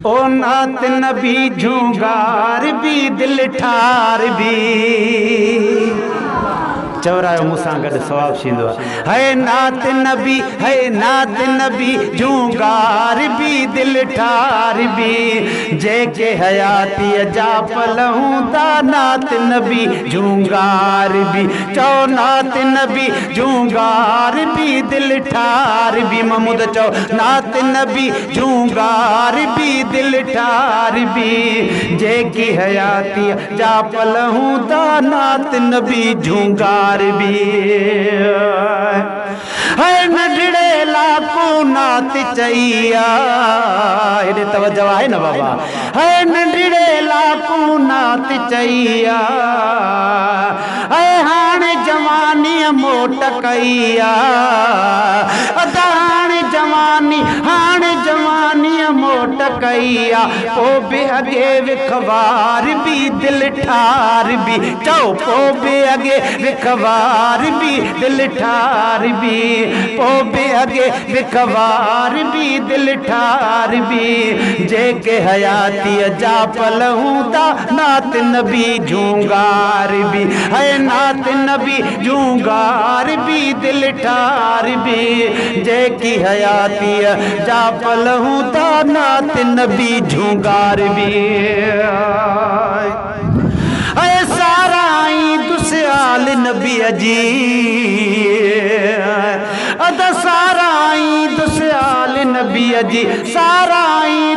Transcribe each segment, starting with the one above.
ओ नात नबी झूंगार भी दिल ठार भी चवरायो मूसां गॾु सवाब थींदो है नात नबी झूंगार भी दिल ठार भी जेके हयाती जा पल हूंदा नात नबी झूंगार भी चो नात नबी झूंगार भी दिल ठार भी महमूद चो नात नबी झूंगार भी दिल ठार भी जेकी हयाती जा पल हूंदा नात नबी झूंगार भी है नंढड़े लाको नात चईया हेॾे तवज्जो आहे न बाबा है नंढड़े लाको नात चईया है हाणे जवानी मोट कईया हाणे जवानी मोट कईया ओ बे अगे विखवार भी दिल ठार भी चो पो बे अगे विखवार भी दिल ठार भी पो बे अगे विखवार भी दिल ठार भी जेके हयाती जा पल हूंदा नात नबी झूंगार भी है नात नबी झूंगार भी दिल ठार भी जेकी हयाती जा पल हूंदा नात नबी झूंगार भी है सारा दुस्याल नबी जी अद सारा दुस्याल नबी जी सारा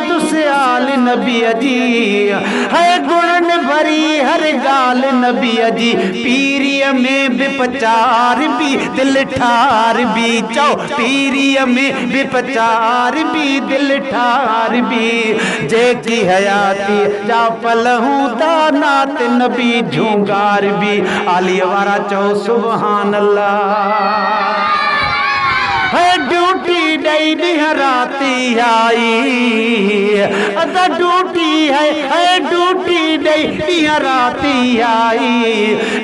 दुस्याल नबी जी है गुणन भरी हर गाल नबी जी पीरिय में भी पचार भी दिल ठार भी चो पीरिय में भी पचार भी दिल ठार भी जेकी हयाती जा पल हूंदा नात नबी झूंगार भी आलिया वारा चो सुभान अल्लाह है ड्यूटी डई ॾींहं राती आई अद ड्यूटी है ड्यूटी डई ॾींहं राती आई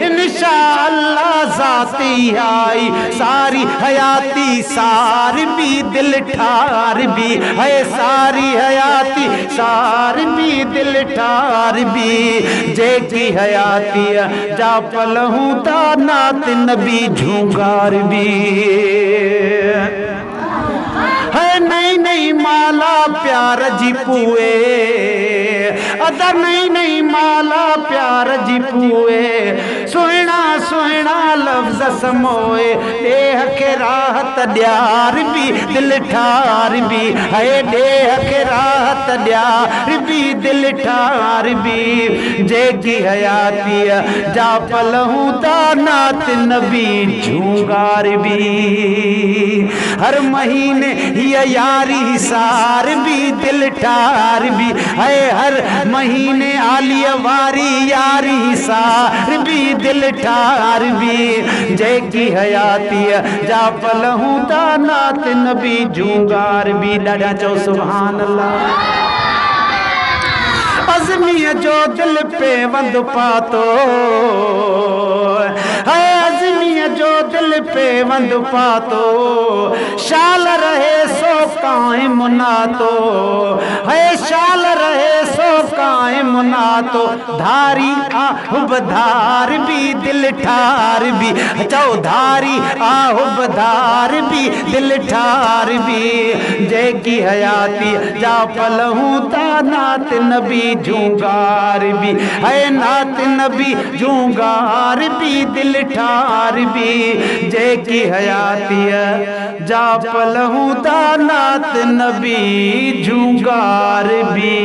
इंशाअल्लाह ज़ाती आई सारी हयाती सार भी दिल ठार भी है सारी हयाती सार भी दिल ठार भी जेकी हयाती जा पल हूंदा नात नबी झूंगार भी है नई नई माला प्यार जी पुए अदा नई माला प्यार जी पुए सुहिणा सुहिणा लफ्ज़ समोए देह के राहत ॾियार भी दिल ठार भी है देह के राहत ॾियार भी दिल ठार भी जेकी हयाती जा पल हूंदा नात नबी झूंगार भी हर महीने ये यारी सार भी दिल ठार भी है हर महीने आलिया वारी यारी सार भी दिल ठार भी जेकी हयाती जा पल हूंदा नात नबी झूंगार भी ॾाढा चओ सुभान अल्लाह अज़मीअ जो दिल पे वंद पातो है अज़मीअ जो दिल पे वंद पातो शाल रहे सो कायम नातो है शाल रहे सो कायम नातो धारी आहुबधार भी दिल ठार भी चौ धारी आहुबधार भी दिल ठार भी जेकी हयाती जा पल हूंदा नात नबी झूंगार भी है नात नबी झूंगार भी दिल ठार भी जेकी हयाती जा पल हूंदा नात नबी झूंगार भी